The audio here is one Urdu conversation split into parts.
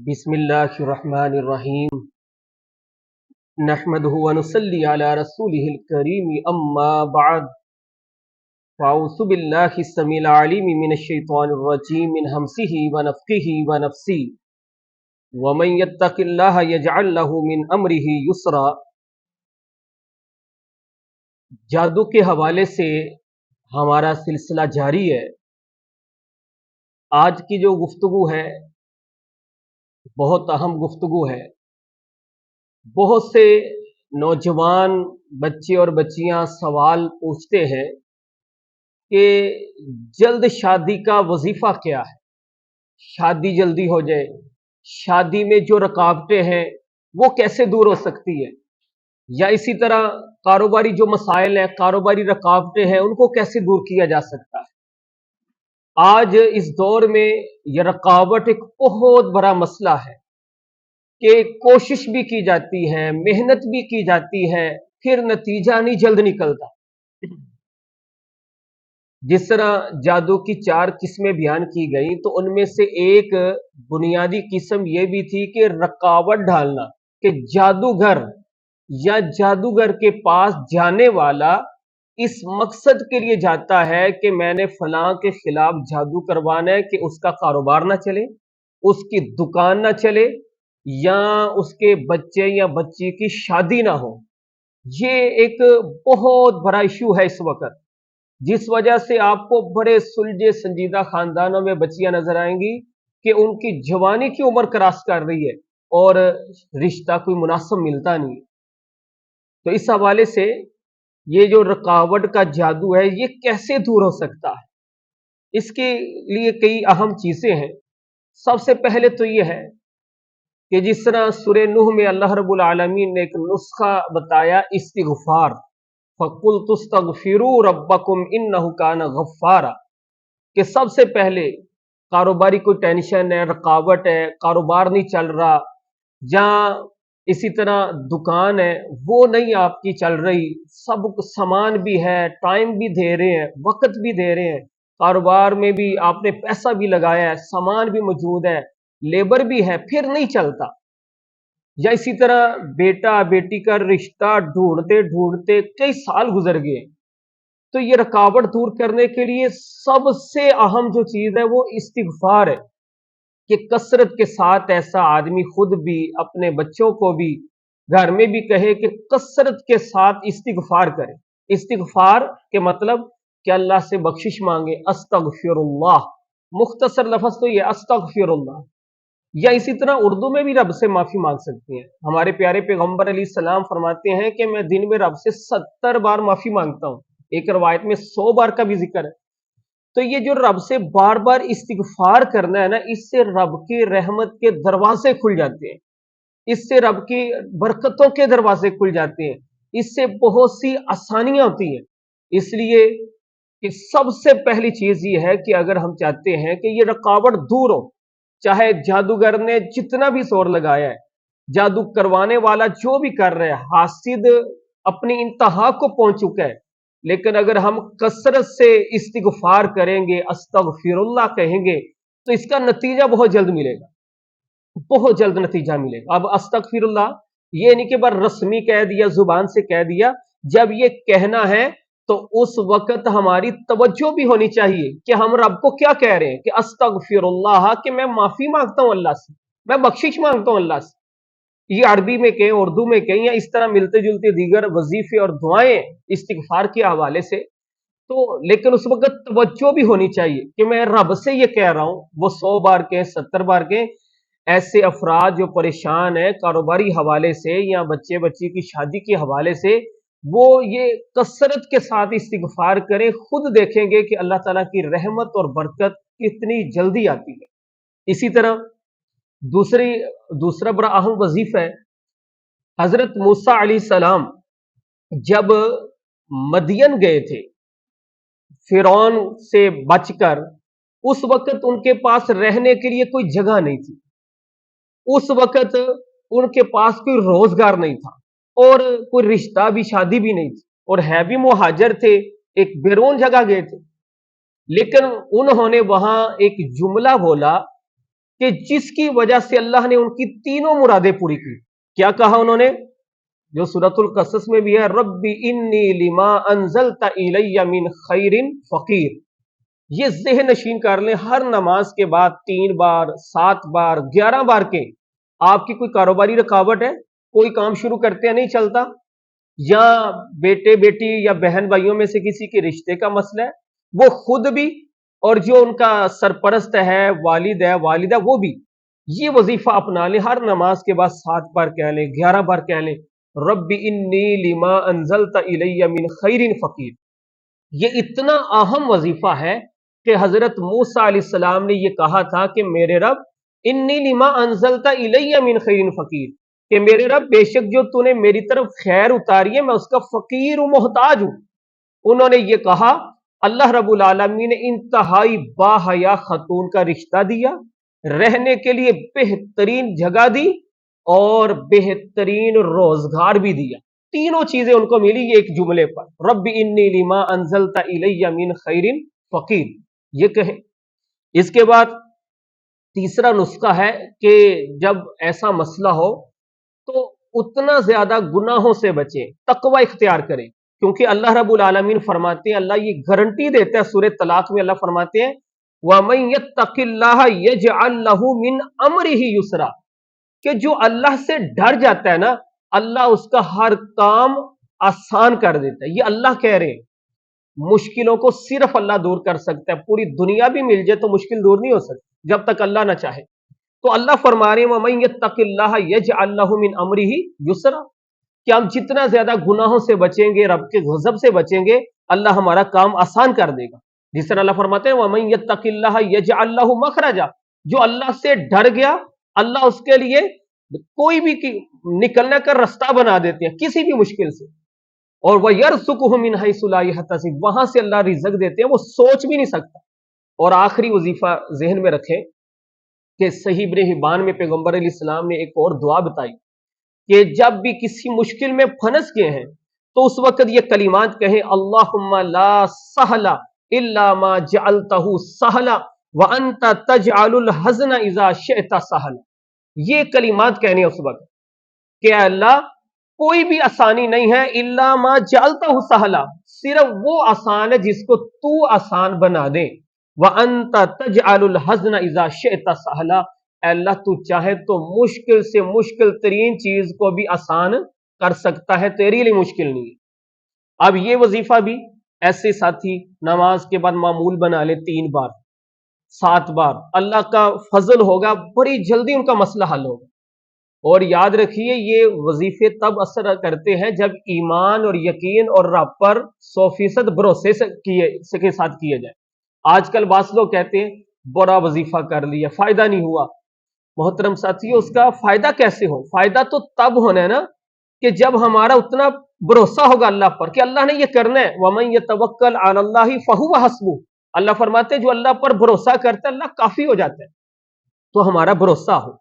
بسم اللہ الرحمن الرحیم نحمده ونصلی علی رسوله الکریم اما بعد فاعوذ باللہ السمیع العلیم من الشیطان الرجیم من ہمزہ ونفخہ ونفثہ ومن یتق اللہ یجعل لہ من امرہ یسرا۔ جادو کے حوالے سے ہمارا سلسلہ جاری ہے۔ آج کی جو گفتگو ہے بہت اہم گفتگو ہے۔ بہت سے نوجوان بچے اور بچیاں سوال پوچھتے ہیں کہ جلد شادی کا وظیفہ کیا ہے، شادی جلدی ہو جائے، شادی میں جو رکاوٹیں ہیں وہ کیسے دور ہو سکتی ہے، یا اسی طرح کاروباری جو مسائل ہیں، کاروباری رکاوٹیں ہیں، ان کو کیسے دور کیا جا سکتا ہے۔ آج اس دور میں یہ رکاوٹ ایک بہت بڑا مسئلہ ہے کہ کوشش بھی کی جاتی ہے، محنت بھی کی جاتی ہے، پھر نتیجہ نہیں جلد نکلتا۔ جس طرح جادو کی 4 قسمیں بیان کی گئیں تو ان میں سے ایک بنیادی قسم یہ بھی تھی کہ رکاوٹ ڈالنا، کہ جادوگر یا جادوگر کے پاس جانے والا اس مقصد کے لیے جاتا ہے کہ میں نے فلاں کے خلاف جادو کروانا ہے کہ اس کا کاروبار نہ چلے، اس کی دکان نہ چلے، یا اس کے بچے یا بچی کی شادی نہ ہو۔ یہ ایک بہت بڑا ایشو ہے اس وقت، جس وجہ سے آپ کو بڑے سلجھے سنجیدہ خاندانوں میں بچیاں نظر آئیں گی کہ ان کی جوانی کی عمر کراس کر رہی ہے اور رشتہ کوئی مناسب ملتا نہیں۔ تو اس حوالے سے یہ جو رکاوٹ کا جادو ہے یہ کیسے دور ہو سکتا ہے، اس کے لیے کئی اہم چیزیں ہیں۔ سب سے پہلے تو یہ ہے کہ جس طرح سورہ نوح میں اللہ رب العالمین نے ایک نسخہ بتایا استغفار، فَقُلْتُ اسْتَغْفِرُوا رَبَّكُمْ إِنَّهُ كَانَ غَفَّارًا، کہ سب سے پہلے کاروباری کوئی ٹینشن ہے، رکاوٹ ہے، کاروبار نہیں چل رہا، یا اسی طرح دکان ہے وہ نہیں آپ کی چل رہی، سب سامان بھی ہے، ٹائم بھی دے رہے ہیں، وقت بھی دے رہے ہیں، کاروبار میں بھی آپ نے پیسہ بھی لگایا ہے، سامان بھی موجود ہے، لیبر بھی ہے، پھر نہیں چلتا۔ یا اسی طرح بیٹا بیٹی کا رشتہ ڈھونڈتے ڈھونڈتے کئی سال گزر گئے، تو یہ رکاوٹ دور کرنے کے لیے سب سے اہم جو چیز ہے وہ استغفار ہے، کہ کثرت کے ساتھ ایسا آدمی خود بھی اپنے بچوں کو بھی گھر میں بھی کہے کہ کثرت کے ساتھ استغفار کرے۔ استغفار کے مطلب کہ اللہ سے بخشش مانگے، استغفر اللہ، مختصر لفظ تو یہ استغفر اللہ۔ یا اسی طرح اردو میں بھی رب سے معافی مانگ سکتے ہیں۔ ہمارے پیارے پیغمبر علیہ السلام فرماتے ہیں کہ میں دن میں رب سے 70 بار معافی مانگتا ہوں، ایک روایت میں 100 بار کا بھی ذکر ہے۔ تو یہ جو رب سے بار بار استغفار کرنا ہے نا، اس سے رب کی رحمت کے دروازے کھل جاتے ہیں، اس سے رب کی برکتوں کے دروازے کھل جاتے ہیں، اس سے بہت سی آسانیاں ہوتی ہیں۔ اس لیے کہ سب سے پہلی چیز یہ ہے کہ اگر ہم چاہتے ہیں کہ یہ رکاوٹ دور ہو، چاہے جادوگر نے جتنا بھی زور لگایا ہے، جادو کروانے والا جو بھی کر رہا ہے، حاسد اپنی انتہا کو پہنچ چکا ہے، لیکن اگر ہم کثرت سے استغفار کریں گے، استغفر اللہ کہیں گے، تو اس کا نتیجہ بہت جلد ملے گا، بہت جلد نتیجہ ملے گا۔ اب استغفر اللہ یہ نہیں کہ بس رسمی کہہ دیا، زبان سے کہہ دیا، جب یہ کہنا ہے تو اس وقت ہماری توجہ بھی ہونی چاہیے کہ ہم رب کو کیا کہہ رہے ہیں، کہ استغفر اللہ، کہ میں معافی مانگتا ہوں اللہ سے، میں بخشش مانگتا ہوں اللہ سے۔ یہ عربی میں کہیں، اردو میں کہیں، یا اس طرح ملتے جلتے دیگر وظیفے اور دعائیں استغفار کے حوالے سے، تو لیکن اس وقت توجہ بھی ہونی چاہیے کہ میں رب سے یہ کہہ رہا ہوں، وہ 100 بار کہیں، 70 بار کہیں۔ ایسے افراد جو پریشان ہیں کاروباری حوالے سے یا بچے بچی کی شادی کے حوالے سے، وہ یہ کثرت کے ساتھ استغفار کریں، خود دیکھیں گے کہ اللہ تعالیٰ کی رحمت اور برکت کتنی جلدی آتی ہے۔ اسی طرح دوسرا بڑا اہم وظیفہ ہے، حضرت موسیٰ علیہ السلام جب مدین گئے تھے فرعون سے بچ کر، اس وقت ان کے پاس رہنے کے لیے کوئی جگہ نہیں تھی، اس وقت ان کے پاس کوئی روزگار نہیں تھا، اور کوئی رشتہ بھی، شادی بھی نہیں تھی، اور ہے بھی مہاجر تھے، ایک بیرون جگہ گئے تھے، لیکن انہوں نے وہاں ایک جملہ بولا کہ جس کی وجہ سے اللہ نے ان کی تینوں مرادیں پوری کی. کیا کہا انہوں نے؟ جو سورۃ القصص میں بھی ہے، رب انی لما انزلت الی من خیر فقیر. یہ ذہن نشین کر لیں، ہر نماز کے بعد 3 بار، 7 بار، 11 بار کے آپ کی کوئی کاروباری رکاوٹ ہے، کوئی کام شروع کرتے ہیں نہیں چلتا، یا بیٹے بیٹی یا بہن بھائیوں میں سے کسی کے رشتے کا مسئلہ ہے، وہ خود بھی اور جو ان کا سرپرست ہے، والد ہے، والدہ، وہ بھی یہ وظیفہ اپنا لیں. ہر نماز کے بعد 7 بار کہہ لیں، 11 بار کہہ لیں، رب انی لما انزلت الی من خیر فقیر. یہ اتنا اہم وظیفہ ہے کہ حضرت موسیٰ علیہ السلام نے یہ کہا تھا کہ میرے رب انی لما انزلت الی من خیر فقیر، کہ میرے رب بے شک جو تو نے میری طرف خیر اتاری ہے میں اس کا فقیر ہوں، محتاج ہوں. انہوں نے یہ کہا. اللہ رب العالمین نے انتہائی باحیا خاتون کا رشتہ دیا، رہنے کے لیے بہترین جگہ دی، اور بہترین روزگار بھی دیا. تینوں چیزیں ان کو ملی یہ ایک جملے پر، رب انی لما انزلت الی من خیر فقیر. یہ کہیں. اس کے بعد تیسرا نسخہ ہے کہ جب ایسا مسئلہ ہو تو اتنا زیادہ گناہوں سے بچیں، تقوی اختیار کریں، کیونکہ اللہ رب العالمین فرماتے ہیں، اللہ یہ گارنٹی دیتا ہے سورہ طلاق میں، اللہ فرماتے ہیں وَمَن يَتَّقِ اللَّهَ يَجْعَل لَّهُ مِنْ أَمْرِهِ يُسْرًا، کہ جو اللہ سے ڈر جاتا ہے نا، اللہ اس کا ہر کام آسان کر دیتا ہے. یہ اللہ کہہ رہے ہیں. مشکلوں کو صرف اللہ دور کر سکتا ہے. پوری دنیا بھی مل جائے تو مشکل دور نہیں ہو سکتی جب تک اللہ نہ چاہے. تو اللہ فرما رہے ہیں وَمَن يَتَّقِ اللَّهَ يَجْعَل لَّهُ مِنْ أَمْرِهِ يُسْرًا، کہ ہم جتنا زیادہ گناہوں سے بچیں گے، رب کے غضب سے بچیں گے، اللہ ہمارا کام آسان کر دے گا. جس طرح اللہ فرماتے ہیں وَمَن يَتَّقِ اللَّهَ يَجْعَل لَّهُ مَخْرَجًا، جو اللہ سے ڈر گیا اللہ اس کے لیے کوئی بھی نکلنے کا رستہ بنا دیتے ہیں کسی بھی مشکل سے. اور وَيَرْزُقْهُ مِنْ حَيْثُ لَا يَحْتَسِبُ، وہاں سے اللہ رزق دیتے ہیں وہ سوچ بھی نہیں سکتا. اور آخری وظیفہ ذہن میں رکھیں کہ صحیح ابن حبان میں پیغمبر علیہ السلام نے ایک اور دعا بتائی کہ جب بھی کسی مشکل میں پھنس گئے ہیں تو اس وقت یہ کلمات کہیں، اللہم لا سہل الا ما جعلتہ سہلا وانت تجعل الحزن اذا شئت سہلا. یہ کلمات کہنے اس وقت کہ اے اللہ کوئی بھی آسانی نہیں ہے الا ما جعلتہ سہلا، صرف وہ آسان ہے جس کو تو آسان بنا دے. وانت تجعل الحزن اذا شئت سہلا، اے اللہ تو چاہے تو مشکل سے مشکل ترین چیز کو بھی آسان کر سکتا ہے، تیرے لیے مشکل نہیں ہے. اب یہ وظیفہ بھی ایسے ساتھی نماز کے بعد معمول بنا لے 3 بار 7 بار، اللہ کا فضل ہوگا بڑی جلدی ان کا مسئلہ حل ہوگا. اور یاد رکھیے یہ وظیفے تب اثر کرتے ہیں جب ایمان اور یقین اور رب پر 100% بھروسے کے ساتھ کیے جائے. آج کل بعض لوگ کہتے ہیں بڑا وظیفہ کر لیا فائدہ نہیں ہوا. محترم ساتھیو، اس کا فائدہ کیسے ہو؟ فائدہ تو تب ہونا ہے نا کہ جب ہمارا اتنا بھروسہ ہوگا اللہ پر کہ اللہ نے یہ کرنا ہے. وَمَن يَتَوَكَّلْ عَلَى اللَّهِ فَهُوَ حَسْبُهُ، اللہ فرماتے ہیں جو اللہ پر بھروسہ کرتا ہے اللہ کافی ہو جاتا ہے. تو ہمارا بھروسہ ہو.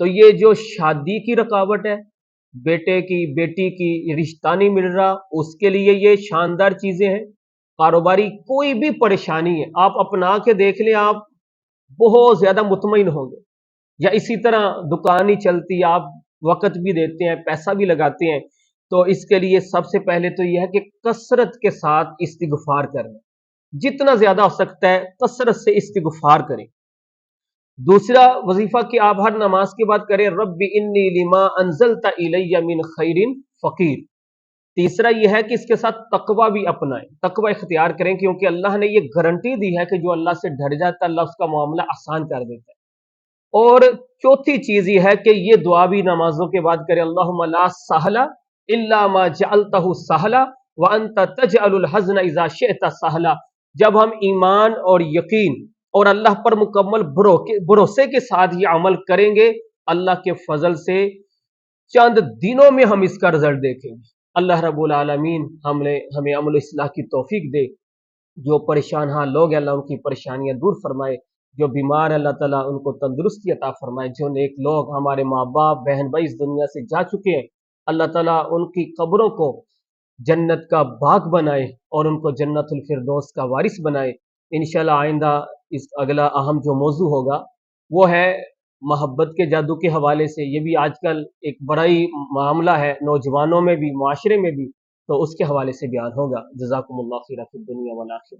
تو یہ جو شادی کی رکاوٹ ہے، بیٹے کی بیٹی کی رشتہ نہیں مل رہا، اس کے لیے یہ شاندار چیزیں ہیں. کاروباری کوئی بھی پریشانی ہے آپ اپنا کے دیکھ لیں، آپ بہت زیادہ مطمئن ہوں گے. یا اسی طرح دکان نہیں چلتی، آپ وقت بھی دیتے ہیں پیسہ بھی لگاتے ہیں، تو اس کے لیے سب سے پہلے تو یہ ہے کہ کثرت کے ساتھ استغفار کرنا، جتنا زیادہ ہو سکتا ہے کثرت سے استغفار کریں. دوسرا وظیفہ کہ آپ ہر نماز کے بعد کریں رب انی لما انزلت الی من خیر فقیر. تیسرا یہ ہے کہ اس کے ساتھ تقوی بھی اپنائیں، تقوی اختیار کریں، کیونکہ اللہ نے یہ گارنٹی دی ہے کہ جو اللہ سے ڈر جاتا ہے اللہ اس کا معاملہ آسان کر دیتا ہے. اور چوتھی چیز یہ ہے کہ یہ دعا بھی نمازوں کے بعد کریں، اللہم لا سہل الا ما جعلتہ سہلا وانت تجعل الحزن اذا شئت سہلا. جب ہم ایمان اور یقین اور اللہ پر مکمل بھروسے کے ساتھ یہ عمل کریں گے، اللہ کے فضل سے چند دنوں میں ہم اس کا رزلٹ دیکھیں گے. اللہ رب العالمین ہمیں عمل اصلاح کی توفیق دے. جو پریشان حال لوگ ہیں اللہ ان کی پریشانیاں دور فرمائے، جو بیمار ہیں اللہ تعالیٰ ان کو تندرستی عطا فرمائے. جو نیک لوگ ہمارے ماں باپ بہن بھائی اس دنیا سے جا چکے ہیں اللہ تعالیٰ ان کی قبروں کو جنت کا باغ بنائے اور ان کو جنت الفردوس کا وارث بنائے. انشاءاللہ آئندہ اس اگلا اہم جو موضوع ہوگا وہ ہے محبت کے جادو کے حوالے سے. یہ بھی آج کل ایک بڑا ہی معاملہ ہے نوجوانوں میں بھی، معاشرے میں بھی، تو اس کے حوالے سے بیان ہوگا. جزاکم اللہ خیر فی الدنیا والآخرہ.